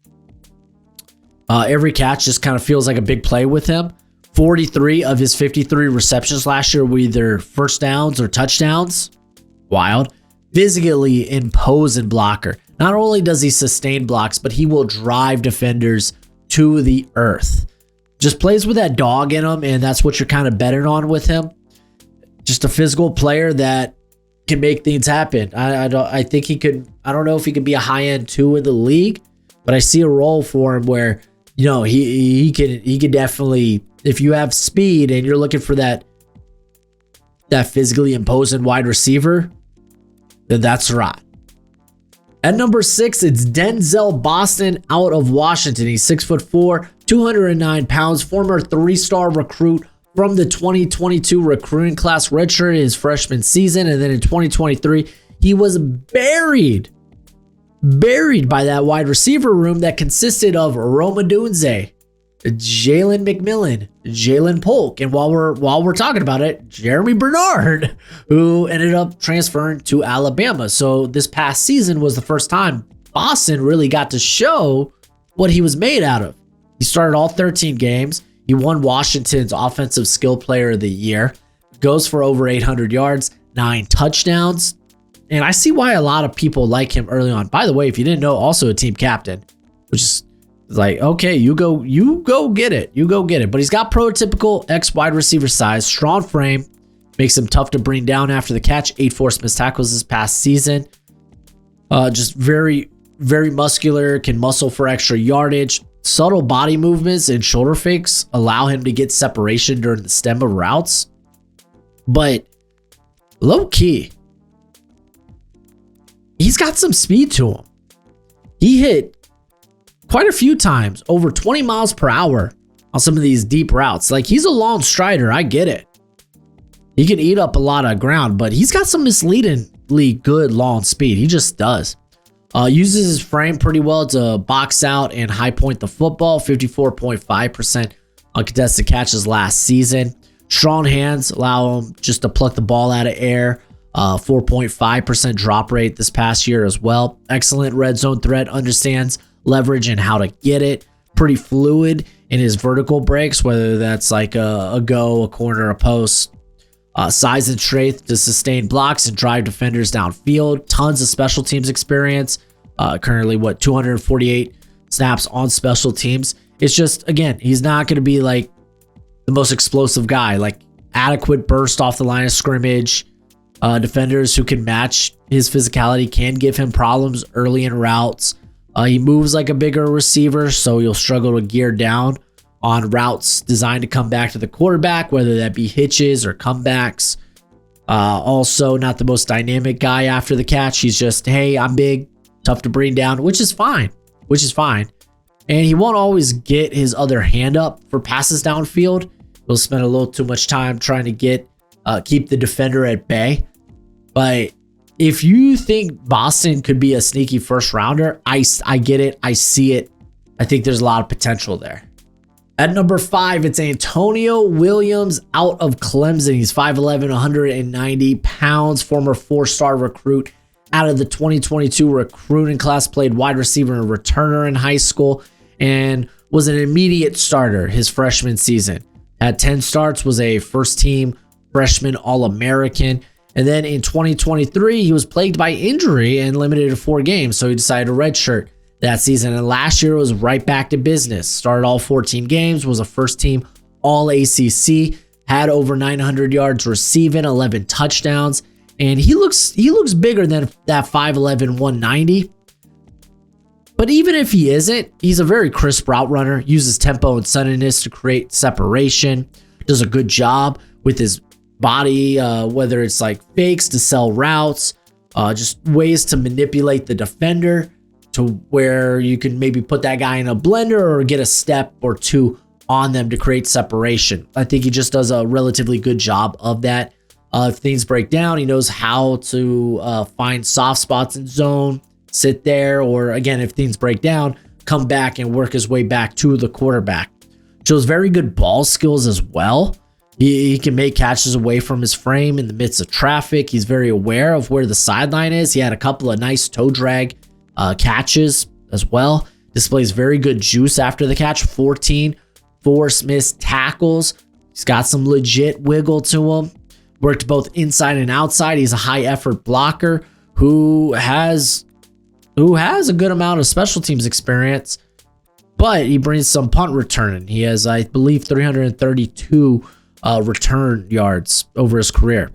Every catch just kind of feels like a big play with him. 43 of his 53 receptions last year were either first downs or touchdowns. Wild. Physically imposing blocker. Not only does he sustain blocks, but he will drive defenders to the earth. Just plays with that dog in him, and that's what you're kind of betting on with him. Just a physical player that can make things happen. I think he could. I don't know if he could be a high-end 2 in the league, but I see a role for him where, you know, he can definitely, if you have speed and you're looking for that physically imposing wide receiver, then that's right. At number 6, it's Denzel Boston out of Washington. He's 6'4", 209 pounds, former 3-star recruit from the 2022 recruiting class, redshirted his freshman season, and then in 2023, he was buried by that wide receiver room that consisted of Roma Dunze, Jalen McMillan, Jalen Polk, and while we're talking about it, Jeremy Bernard, who ended up transferring to Alabama. So this past season was the first time Boston really got to show what he was made out of. He started all 13 games. He won Washington's Offensive Skill Player of the Year. Goes for over 800 yards, 9 touchdowns. And I see why a lot of people like him early on. By the way, if you didn't know, also a team captain, which is like, okay, you go get it. You go get it. But he's got prototypical X wide receiver size, strong frame, makes him tough to bring down after the catch. 8 forced missed tackles this past season. Just very, very muscular, can muscle for extra yardage. Subtle body movements and shoulder fakes allow him to get separation during the stem of routes. But low key, he's got some speed to him. He hit quite a few times over 20 miles per hour on some of these deep routes. Like, he's a long strider. I get it. He can eat up a lot of ground, but he's got some misleadingly good long speed. He just does. Uses his frame pretty well to box out and high point the football. 54.5% on contested catches last season. Strong hands allow him just to pluck the ball out of air. 4.5% drop rate this past year as well. Excellent red zone threat. Understands leverage and how to get it. Pretty fluid in his vertical breaks, whether that's like a go, a corner, a post. Size and strength to sustain blocks and drive defenders downfield. Tons of special teams experience. Currently, 248 snaps on special teams. It's just, again, he's not going to be like the most explosive guy. Like, adequate burst off the line of scrimmage. Defenders who can match his physicality can give him problems early in routes. He moves like a bigger receiver, so you'll struggle to gear down on routes designed to come back to the quarterback, whether that be hitches or comebacks. Also, not the most dynamic guy after the catch. He's just, hey, I'm big, tough to bring down, which is fine. And he won't always get his other hand up for passes downfield. He'll spend a little too much time trying to keep the defender at bay. But if you think Boston could be a sneaky first rounder, I get it. I see it. I think there's a lot of potential there. At number 5, it's Antonio Williams out of Clemson. He's 5'11", 190 pounds, former 4-star recruit out of the 2022 recruiting class, played wide receiver and returner in high school, and was an immediate starter his freshman season. Had 10 starts, was a first-team freshman All-American. And then in 2023, he was plagued by injury and limited to 4 games, so he decided to redshirt that season. And last year was right back to business. Started all 14 games, was a first-team All-ACC, had over 900 yards receiving, 11 touchdowns, and he looks bigger than that 5'11", 190. But even if he isn't, he's a very crisp route runner, uses tempo and suddenness to create separation, does a good job with his body, whether it's like fakes to sell routes, just ways to manipulate the defender to where you can maybe put that guy in a blender or get a step or two on them to create separation. I think he just does a relatively good job of that. If things break down, he knows how to find soft spots in zone, sit there, or again, if things break down, come back and work his way back to the quarterback. Shows very good ball skills as well. He can make catches away from his frame in the midst of traffic. He's very aware of where the sideline is. He had a couple of nice toe drag catches as well. Displays very good juice after the catch. 14 forced missed tackles. He's got some legit wiggle to him. Worked both inside and outside. He's a high effort blocker who has a good amount of special teams experience, but he brings some punt returning. He has, I believe, 332 return yards over his career.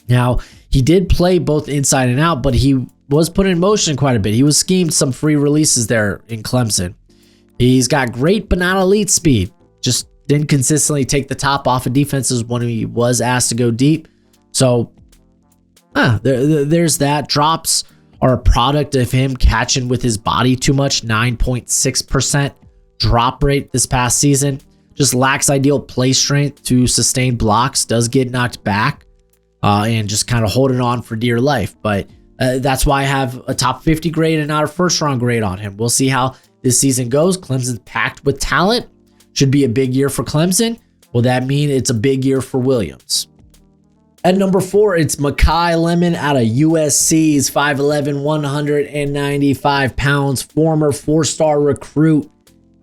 Now, he did play both inside and out, but he was put in motion quite a bit. He was schemed some free releases there in Clemson. He's got great but not elite speed. Just didn't consistently take the top off of defenses when he was asked to go deep. So, there's that. Drops are a product of him catching with his body too much. 9.6% drop rate this past season. Just lacks ideal play strength to sustain blocks. Does get knocked back and just kind of holding on for dear life. But that's why I have a top 50 grade and not a first round grade on him. We'll see how this season goes. Clemson's packed with talent. Should be a big year for Clemson. Will that mean it's a big year for Williams? At number 4, it's Makai Lemon out of USC. He's 5'11", 195 pounds, former 4-star recruit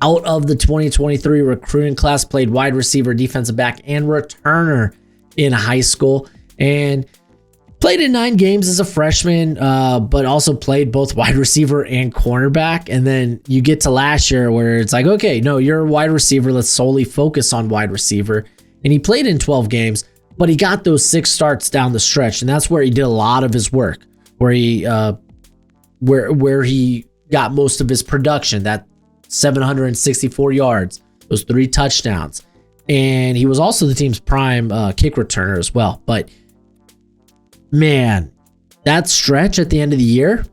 out of the 2023 recruiting class, played wide receiver, defensive back, and returner in high school, and played in 9 games as a freshman, but also played both wide receiver and cornerback. And then you get to last year where it's like, okay, no, you're a wide receiver. Let's solely focus on wide receiver. And he played in 12 games, but he got those 6 starts down the stretch. And that's where he did a lot of his work, where he got most of his production, that 764 yards, those 3 touchdowns. and he was also the team's prime kick returner as well. But man, that stretch at the end of the year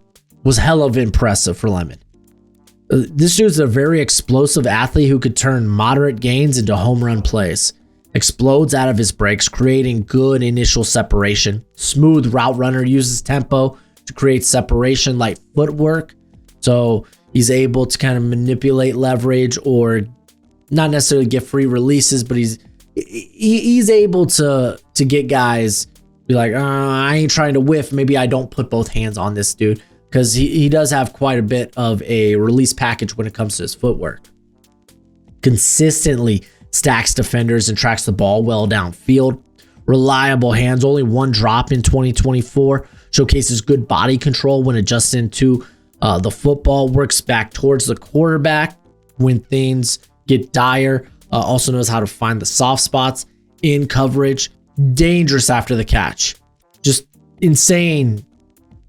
was hell of impressive for Lemon. This dude's a very explosive athlete who could turn moderate gains into home run plays. Explodes out of his breaks, creating good initial separation. Smooth route runner, uses tempo to create separation, light footwork. So he's able to kind of manipulate leverage, or not necessarily get free releases, but he's able to get guys be like, I ain't trying to whiff. Maybe I don't put both hands on this dude, because he does have quite a bit of a release package when it comes to his footwork. Consistently stacks defenders and tracks the ball well downfield. Reliable hands, only one drop in 2024. Showcases good body control when adjusting to the football. Works back towards the quarterback when things get dire. Also knows how to find the soft spots in coverage. Dangerous after the catch. Just insane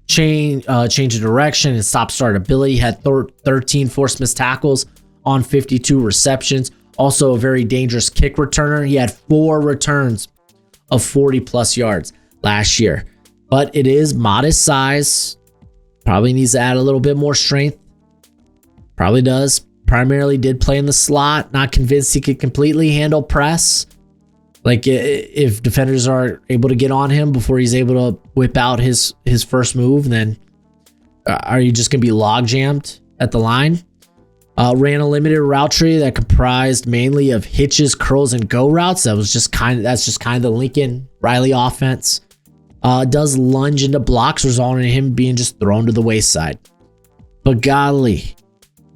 change of direction and stop-start ability. Had 13 forced missed tackles on 52 receptions. Also a very dangerous kick returner. He had 4 returns of 40-plus yards last year. But it is modest size. Probably needs to add a little bit more strength. Probably does. Primarily did play in the slot. Not convinced he could completely handle press. Like, if defenders are able to get on him before he's able to whip out his first move, then are you just going to be log jammed at the line? Ran a limited route tree that comprised mainly of hitches, curls, and go routes. That's just kind of the Lincoln Riley offense. Does lunge into blocks, resulting in him being just thrown to the wayside. But golly,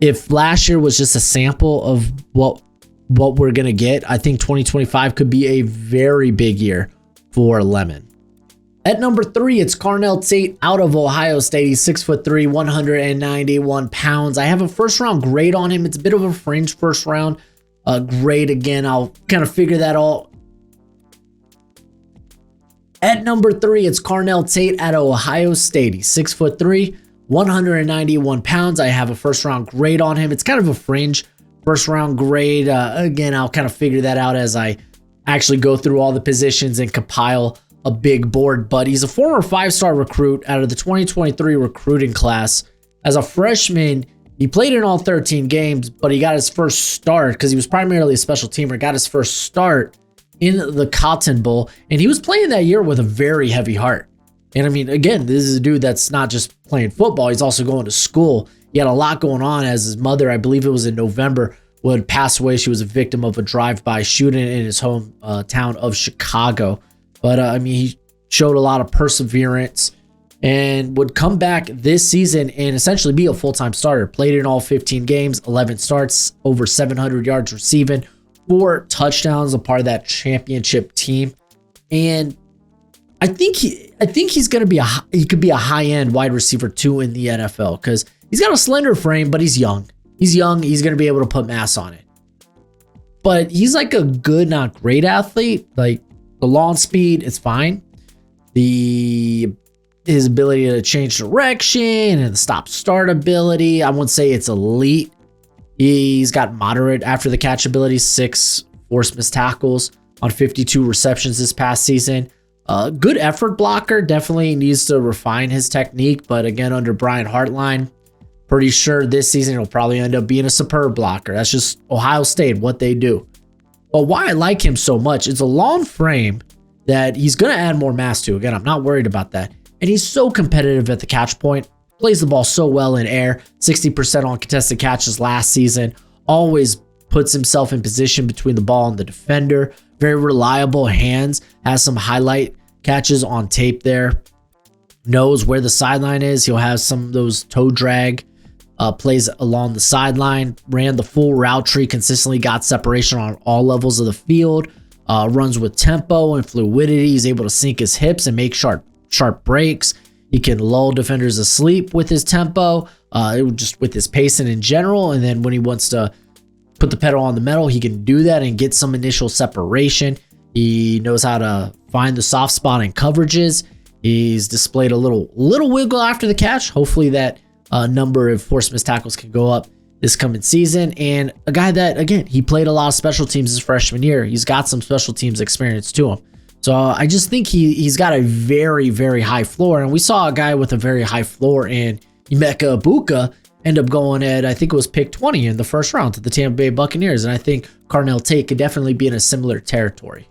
if last year was just a sample of what we're going to get, I think 2025 could be a very big year for Lemon. At number 3, it's Carnell Tate out of Ohio State. He's 6'3", 191 pounds. I have a first round grade on him. It's a bit of a fringe first round grade. Again, I'll kind of figure that all. At number 3, it's Carnell Tate out of Ohio State. He's 6'3", 191 pounds. I have a first round grade on him. It's kind of a fringe first round grade. Again, I'll kind of figure that out as I actually go through all the positions and compile a big board. But he's a former 5-star recruit out of the 2023 recruiting class. As a freshman, he played in all 13 games, but he got his first start because he was primarily a special teamer. Got his first start in the Cotton Bowl, and he was playing that year with a very heavy heart. And I mean, again, this is a dude that's not just playing football, he's also going to school. He had a lot going on, as his mother, I believe it was in November, would pass away. She was a victim of a drive-by shooting in his hometown of Chicago. But I mean, he showed a lot of perseverance and would come back this season and essentially be a full-time starter. Played in all 15 games, 11 starts, over 700 yards receiving, 4 touchdowns, a part of that championship team. And I think he's going to be he could be a high-end wide receiver too in the NFL, because he's got a slender frame, but he's young. He's young. He's going to be able to put mass on it. But he's like a good, not great athlete. Like, the launch speed is fine. His ability to change direction and the stop-start ability, I wouldn't say it's elite. He's got moderate after the catch ability, 6 forced missed tackles on 52 receptions this past season. Good effort blocker. Definitely needs to refine his technique, but again, under Brian Hartline, pretty sure this season he'll probably end up being a superb blocker. That's just Ohio State, what they do. But why I like him so much, it's a long frame that he's going to add more mass to. Again, I'm not worried about that. And he's so competitive at the catch point. Plays the ball so well in air. 60% on contested catches last season. Always puts himself in position between the ball and the defender. Very reliable hands. Has some highlight catches on tape there. Knows where the sideline is. He'll have some of those toe drag plays along the sideline. Ran the full route tree. Consistently got separation on all levels of the field. Runs with tempo and fluidity. He's able to sink his hips and make sharp breaks. He can lull defenders asleep with his tempo, just with his pacing in general. And then when he wants to put the pedal on the metal, he can do that and get some initial separation. He knows how to find the soft spot in coverages. He's displayed a little wiggle after the catch. Hopefully that number of forced missed tackles can go up this coming season, and a guy that, again, he played a lot of special teams his freshman year. He's got some special teams experience to him. So I just think he's got a very, very high floor. And we saw a guy with a very high floor in Emeka Ibuka end up going at, I think it was pick 20 in the first round to the Tampa Bay Buccaneers. And I think Carnell Tate could definitely be in a similar territory.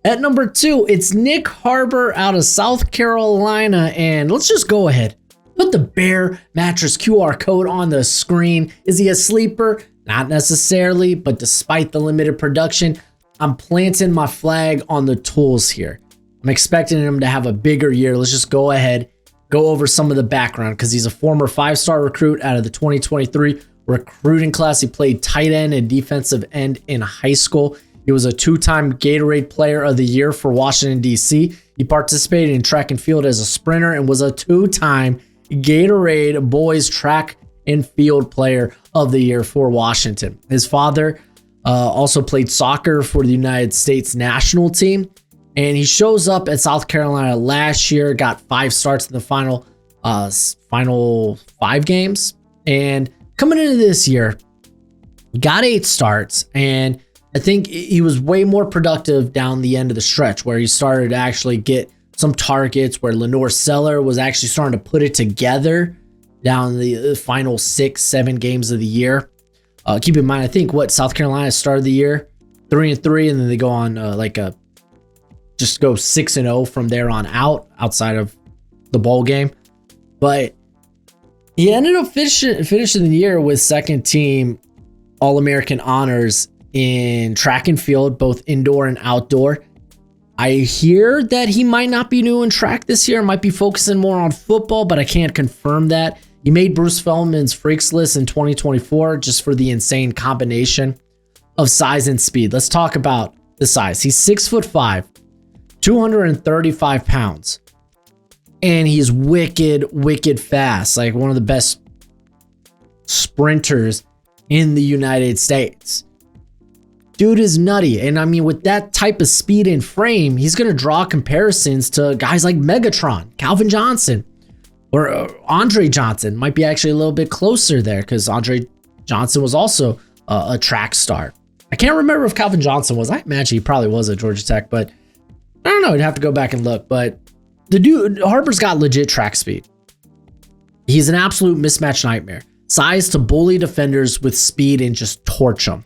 At number 2, it's Nick Harbor out of South Carolina. And let's just go ahead. Put the Bear Mattress QR code on the screen. Is he a sleeper? Not necessarily, but despite the limited production, I'm planting my flag on the tools here. I'm expecting him to have a bigger year. Let's just go ahead, go over some of the background, because he's a former 5-star recruit out of the 2023 recruiting class. He played tight end and defensive end in high school. He was a 2-time Gatorade Player of the Year for Washington, D.C. He participated in track and field as a sprinter and was a 2-time Gatorade Boys Track and Field Player of the Year for Washington. His father also played soccer for the United States national team, and he shows up at South Carolina last year, got 5 starts in the final 5 games, and coming into this year, got 8 starts, and I think he was way more productive down the end of the stretch, where he started to actually get some targets, where Lenore Seller was actually starting to put it together down the final 6-7 games of the year. Keep in mind, I think South Carolina started the year 3-3, and then they go on just go 6-0 from there on out, outside of the bowl game. But he ended up finishing the year with second team All-American honors in track and field, both indoor and outdoor. I hear that he might not be doing track this year, might be focusing more on football, but I can't confirm that. He made Bruce Feldman's Freaks List in 2024 just for the insane combination of size and speed. Let's talk about the size. He's 6'5", 235 pounds, and he's wicked fast, like one of the best sprinters in the United States. Dude is nutty. And I mean, with that type of speed and frame, he's going to draw comparisons to guys like Megatron, Calvin Johnson, or Andre Johnson. Might be actually a little bit closer there, because Andre Johnson was also a track star. I can't remember if Calvin Johnson was. I imagine he probably was at Georgia Tech, but I don't know. I'd have to go back and look. But the dude, Harper's got legit track speed. He's an absolute mismatch nightmare. Size to bully defenders with speed and just torch them.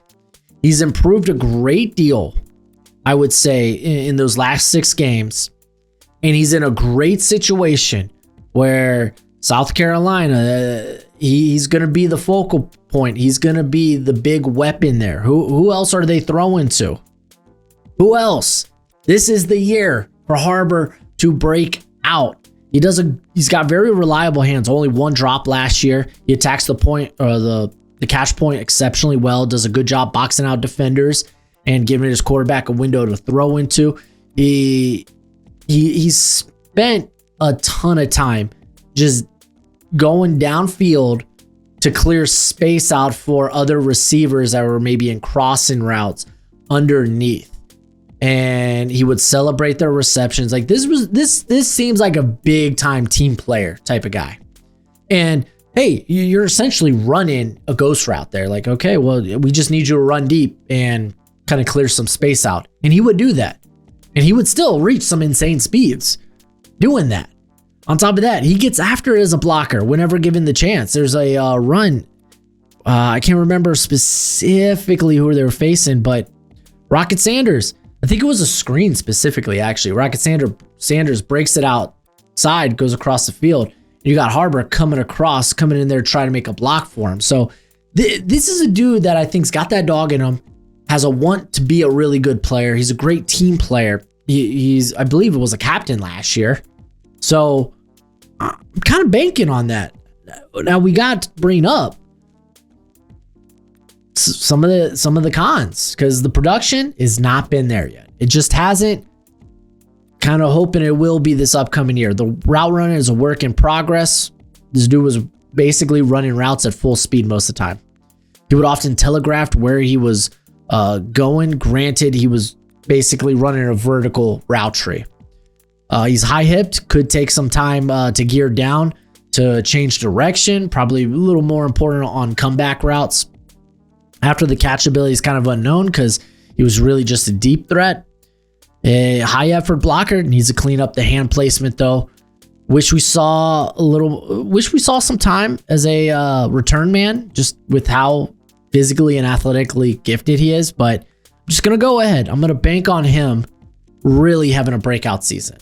He's improved a great deal, I would say, in those last 6 games. And he's in a great situation where South Carolina, he's going to be the focal point. He's going to be the big weapon there. Who else are they throwing to? Who else? This is the year for Harbor to break out. He's got very reliable hands. Only 1 drop last year. He attacks the point, or the catch point, exceptionally well. Does a good job boxing out defenders and giving his quarterback a window to throw into. He's spent a ton of time just going downfield to clear space out for other receivers that were maybe in crossing routes underneath. And he would celebrate their receptions. Like this seems like a big time team player type of guy. And hey, you're essentially running a ghost route there. Like, okay, well, we just need you to run deep and kind of clear some space out. And he would do that. And he would still reach some insane speeds doing that. On top of that, he gets after it as a blocker whenever given the chance. There's a run. I can't remember specifically who they were facing, but Rocket Sanders. I think it was a screen specifically, actually. Rocket Sanders breaks it outside, goes across the field. You got Harbor coming in there trying to make a block for him. So this is a dude that I think's got that dog in him, has a want to be a really good player. He's a great team player. I believe it was a captain last year. So I'm kind of banking on that. Now we got to bring up some of the cons, because the production has not been there yet. It just hasn't. Kind of hoping it will be this upcoming year. The route running is a work in progress. This dude was basically running routes at full speed most of the time. He would often telegraph where he was going. Granted, he was basically running a vertical route tree. He's high hipped, could take some time to gear down. to change direction, probably a little more important on comeback routes. After the catch ability is kind of unknown because he was really just a deep threat. A high effort blocker, needs to clean up the hand placement though. Wish we saw some time as a return man, just with how physically and athletically gifted he is. But I'm just gonna go ahead. I'm gonna bank on him really having a breakout season.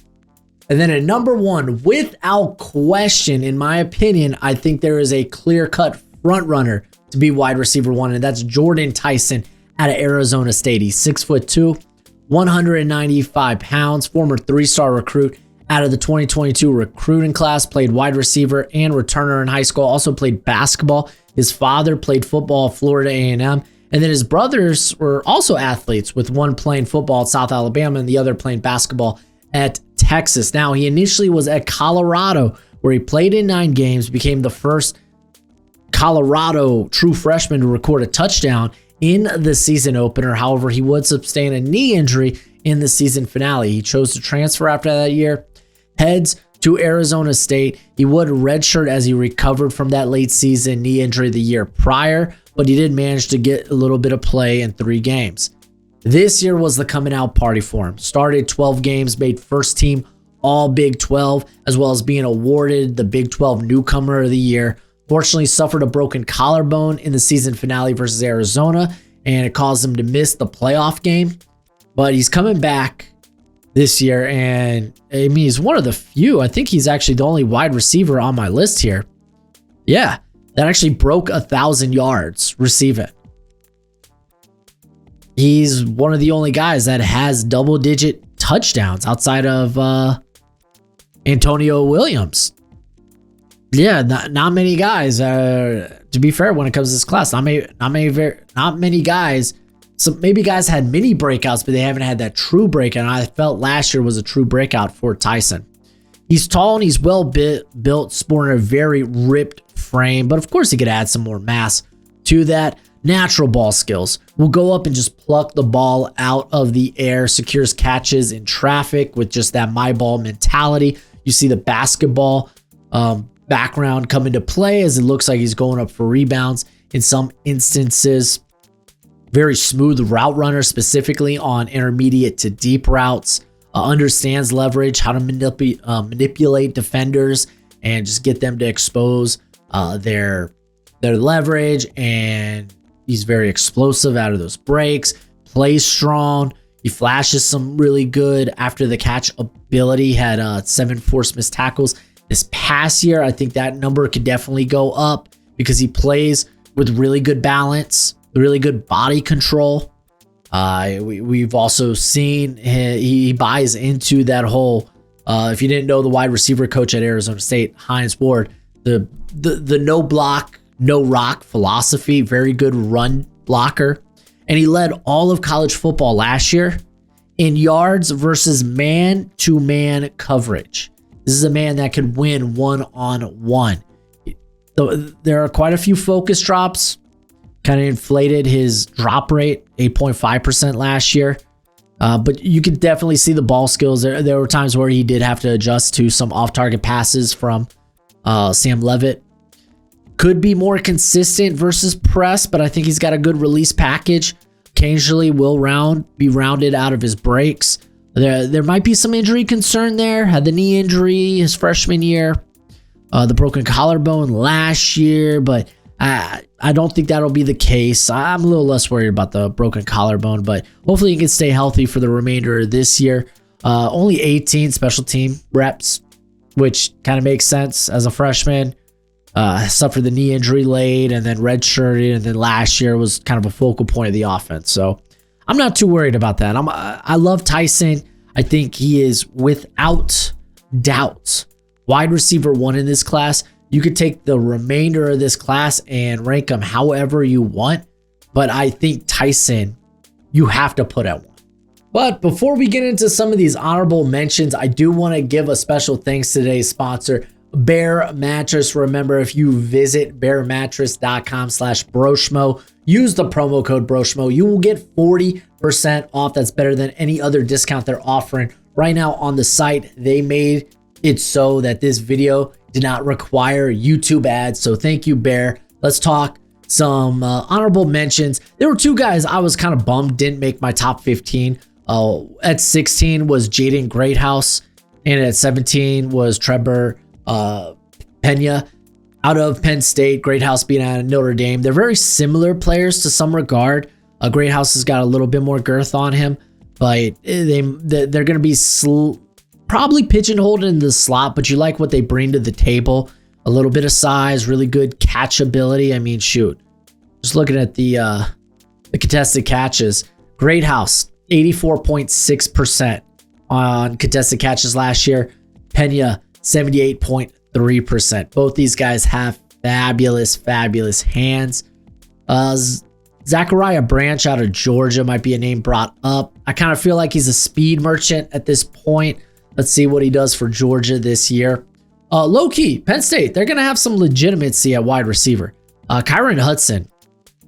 And then at number 1, without question, in my opinion, I think there is a clear-cut front runner to be wide receiver 1, and that's Jordan Tyson out of Arizona State. He's 6'2", 195 pounds, former 3-star recruit out of the 2022 recruiting class, played wide receiver and returner in high school, also played basketball. His father played football at Florida A&M, and then his brothers were also athletes, with one playing football at South Alabama and the other playing basketball at Texas. Now, he initially was at Colorado, where he played in 9 games, became the first Colorado true freshman to record a touchdown in the season opener. However, he would sustain a knee injury in the season finale. He chose to transfer after that year, heads to Arizona State. He would redshirt as he recovered from that late season knee injury the year prior, but he did manage to get a little bit of play in 3 games. This year was the coming out party for him. Started 12 games, made first team All Big 12, as well as being awarded the Big 12 Newcomer of the Year. Fortunately, suffered a broken collarbone in the season finale versus Arizona, and it caused him to miss the playoff game. But he's coming back this year, and I mean, he's one of the few. I think he's actually the only wide receiver on my list here. Yeah, that actually broke 1,000 yards receiving. He's one of the only guys that has double-digit touchdowns outside of Antonio Williams. Yeah, not many guys. To be fair, when it comes to this class, not many guys. So maybe guys had mini breakouts, but they haven't had that true breakout. And I felt last year was a true breakout for Tyson. He's tall and he's well built, sporting a very ripped frame, but of course he could add some more mass to that. Natural ball skills. Will go up and just pluck the ball out of the air, secures catches in traffic with just that my ball mentality. You see the basketball background come into play as it looks like he's going up for rebounds in some instances. Very smooth route runner, specifically on intermediate to deep routes. Understands leverage, how to manipulate defenders and just get them to expose their leverage. And he's very explosive out of those breaks, plays strong. He flashes some really good after the catch ability, had 7 forced missed tackles this past year. I think that number could definitely go up because he plays with really good balance, really good body control. We've also seen he buys into that whole, if you didn't know, the wide receiver coach at Arizona State, Hines Ward, the no block, no rock philosophy, very good run blocker. And he led all of college football last year in yards versus man-to-man coverage. This is a man that could win one-on-one. There are quite a few focus drops, kind of inflated his drop rate, 8.5% last year. But you could definitely see the ball skills. There were times where he did have to adjust to some off-target passes from Sam Leavitt. Could be more consistent versus press, but I think he's got a good release package. Occasionally will be rounded out of his breaks. There might be some injury concern there. Had the knee injury his freshman year, the broken collarbone last year, but I don't think that'll be the case. I'm a little less worried about the broken collarbone, but hopefully he can stay healthy for the remainder of this year. Only 18 special team reps, which kind of makes sense as a freshman. Suffered the knee injury late and then redshirted, and then last year was kind of a focal point of the offense. So I'm not too worried about that. I love Tyson. I think he is without doubt wide receiver 1 in this class. You could take the remainder of this class and rank them however you want, but I think Tyson, you have to put at 1. But before we get into some of these honorable mentions, I do want to give a special thanks to today's sponsor, Bear Mattress. Remember, if you visit bearmattress.com/Broshmo, use the promo code Broshmo, you will get 40% off. That's better than any other discount they're offering right now on the site. They made it so that this video did not require YouTube ads. So thank you, Bear. Let's talk some honorable mentions. There were two guys I was kind of bummed didn't make my top 15. At 16 was Jaden Greathouse, and at 17 was Trevor Pena out of Penn State. Greathouse being out of Notre Dame. They're very similar players to some regard. Greathouse has got a little bit more girth on him, but they're going to be probably pigeonholed in the slot, but you like what they bring to the table. A little bit of size, really good catch ability. I mean, shoot. Just looking at the contested catches. Greathouse, 84.6% on contested catches last year. Pena, 78.3%. Both these guys have fabulous hands. Zachariah Branch out of Georgia might be a name brought up. I kind of feel like he's a speed merchant at this point. Let's see what he does for Georgia this year. Low key, Penn State, they're going to have some legitimacy at wide receiver. Kyron Hudson,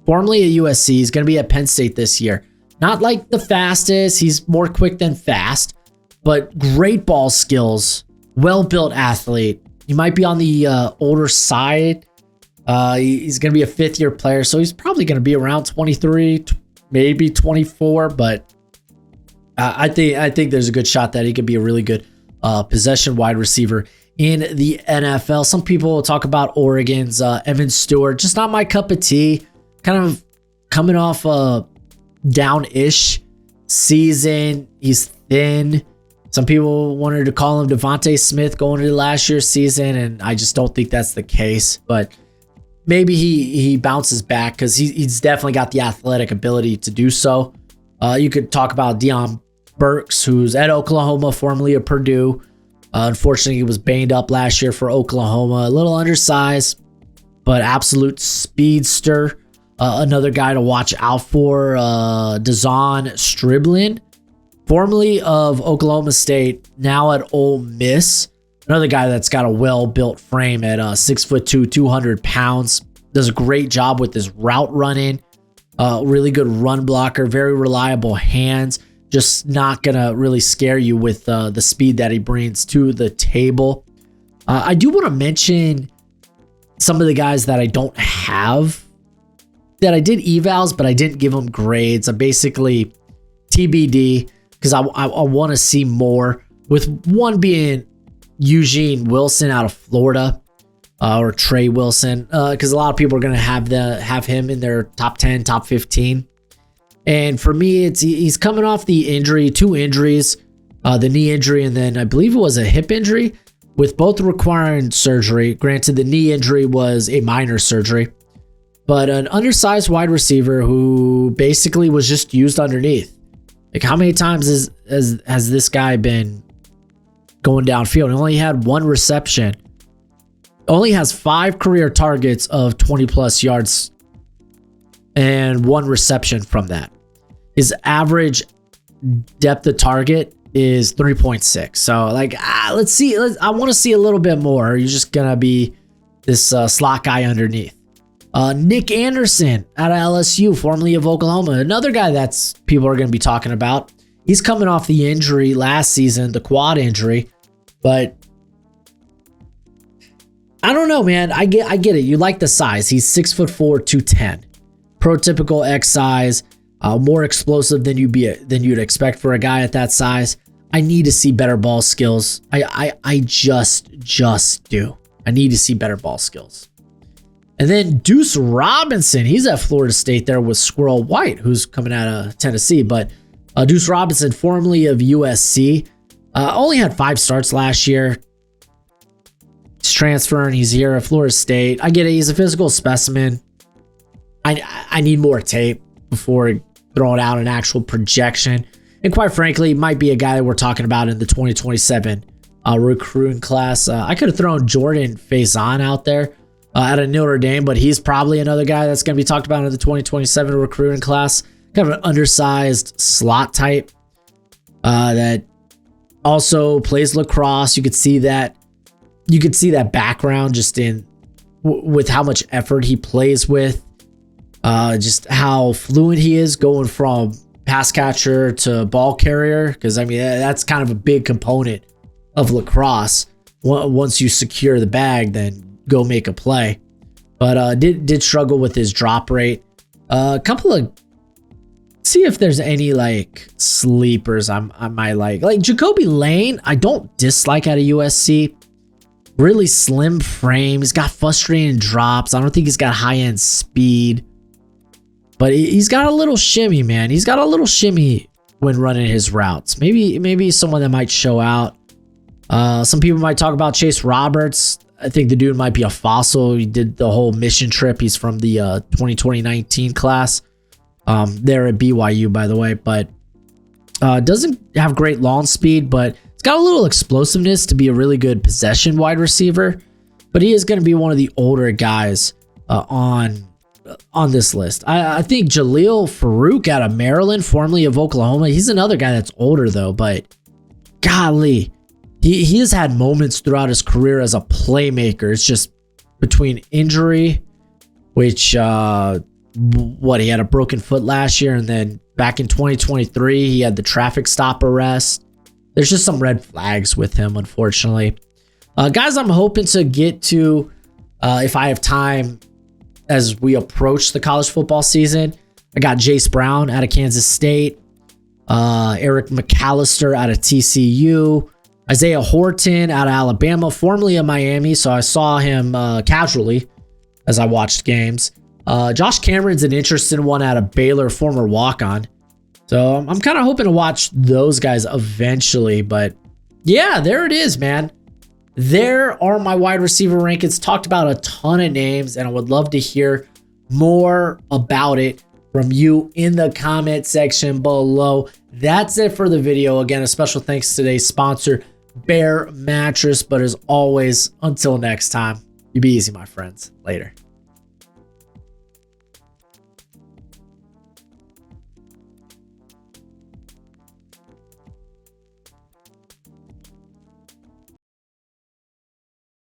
formerly at USC, he's going to be at Penn State this year. Not like the fastest, he's more quick than fast, but great ball skills, well-built athlete. He might be on the older side. He's going to be a fifth-year player, so he's probably going to be around 23, maybe 24, but I think there's a good shot that he could be a really good possession wide receiver in the NFL. Some people will talk about Oregon's Evan Stewart. Just not my cup of tea. Kind of coming off a down-ish season. He's thin. Some people wanted to call him Devontae Smith going into last year's season, and I just don't think that's the case. But maybe he bounces back because he's definitely got the athletic ability to do so. You could talk about Deion Burks, who's at Oklahoma, formerly of Purdue. Unfortunately, he was banged up last year for Oklahoma. A little undersized, but absolute speedster. Another guy to watch out for, Dazon Striblin, formerly of Oklahoma State, now at Ole Miss. Another guy that's got a well-built frame at 6'2", 200 pounds. Does a great job with his route running. Really good run blocker, very reliable hands. Just not going to really scare you with the speed that he brings to the table. I do want to mention some of the guys that I don't have, that I did evals, but I didn't give them grades. I basically TBD because I want to see more, with one being Eugene Wilson out of Florida, or Trey Wilson, because a lot of people are going to have him in their top 10, top 15. And for me, he's coming off the injury, two injuries, the knee injury, and then I believe it was a hip injury, with both requiring surgery. Granted, the knee injury was a minor surgery, but an undersized wide receiver who basically was just used underneath. Like, how many times has this guy been going downfield? He only had one reception. Only has 5 career targets of 20 plus yards and 1 reception from that. His average depth of target is 3.6. So, like, let's see. I want to see a little bit more. You're just gonna be this slot guy underneath. Nick Anderson out of LSU, formerly of Oklahoma, another guy that's people are going to be talking about. He's coming off the injury last season, the quad injury, but I don't know, man. I get it. You like the size. He's 6'4", 210, prototypical X size, more explosive than you'd expect for a guy at that size. I need to see better ball skills. I just do. I need to see better ball skills. And then Deuce Robinson, he's at Florida State there with Squirrel White, who's coming out of Tennessee. But Deuce Robinson, formerly of USC, only had 5 starts last year. He's transferring. He's here at Florida State. I get it. He's a physical specimen. I need more tape before throwing out an actual projection. And quite frankly, might be a guy that we're talking about in the 2027 recruiting class. I could have thrown Jordan Faison out there out of Notre Dame, but he's probably another guy that's going to be talked about in the 2027 recruiting class. Kind of an undersized slot type that also plays lacrosse. You could see that background just in with how much effort he plays with, just how fluent he is going from pass catcher to ball carrier. Because I mean, that's kind of a big component of lacrosse. once you secure the bag, then go make a play. But did struggle with his drop rate. A couple of, see if there's any like sleepers I might like Jacoby Lane. I don't dislike out of USC. Really slim frame. He's got frustrating drops. I don't think he's got high end speed, but he's got a little shimmy, man. He's got a little shimmy when running his routes. Maybe someone that might show out. Some people might talk about Chase Roberts. I think the dude might be a fossil. He did the whole mission trip. He's from the 2019 class there at BYU, by the way. But doesn't have great launch speed, but it's got a little explosiveness to be a really good possession wide receiver. But he is going to be one of the older guys on this list. I think Jaleel Farouk out of Maryland, formerly of Oklahoma. He's another guy that's older, though. But golly, he has had moments throughout his career as a playmaker. It's just between injury, which, he had a broken foot last year, and then back in 2023, he had the traffic stop arrest. There's just some red flags with him, unfortunately. Guys, I'm hoping to get to, if I have time, as we approach the college football season. I got Jace Brown out of Kansas State, Eric McAllister out of TCU, Isaiah Horton out of Alabama, formerly of Miami, so I saw him casually as I watched games. Josh Cameron's an interesting one out of Baylor, former walk-on. So I'm kind of hoping to watch those guys eventually. But yeah, there it is, man. There are my wide receiver rankings. Talked about a ton of names, and I would love to hear more about it from you in the comment section below. That's it for the video. Again, a special thanks to today's sponsor, Bear Mattress. But as always, until next time, you be easy, my friends. Later.